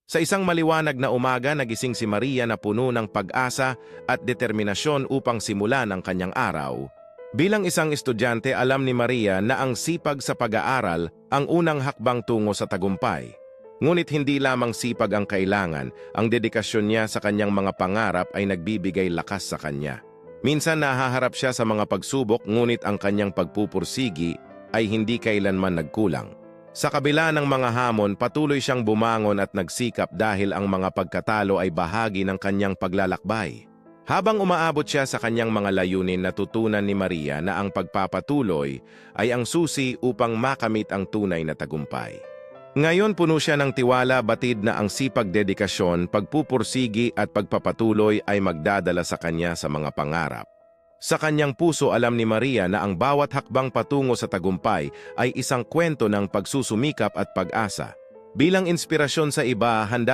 Sa isang maliwanag na umaga, nagising si Maria na puno ng pag-asa at determinasyon upang simulan ang kanyang araw. Bilang isang estudyante, alam ni Maria na ang sipag sa pag-aaral ang unang hakbang tungo sa tagumpay. Ngunit hindi lamang sipag ang kailangan, ang dedikasyon niya sa kanyang mga pangarap ay nagbibigay lakas sa kanya. Minsan nahaharap siya sa mga pagsubok, ngunit ang kanyang pagpupursigi ay hindi kailanman nagkulang. Sa kabila ng mga hamon, patuloy siyang bumangon at nagsikap dahil ang mga pagkatalo ay bahagi ng kanyang paglalakbay. Habang umaabot siya sa kanyang mga layunin, natutunan ni Maria na ang pagpapatuloy ay ang susi upang makamit ang tunay na tagumpay. Ngayon puno siya ng tiwala, batid na ang sipag, dedikasyon, pagpupursigi at pagpapatuloy ay magdadala sa kanya sa mga pangarap. Sa kanyang puso, alam ni Maria na ang bawat hakbang patungo sa tagumpay ay isang kwento ng pagsusumikap at pag-asa. Bilang inspirasyon sa iba, handa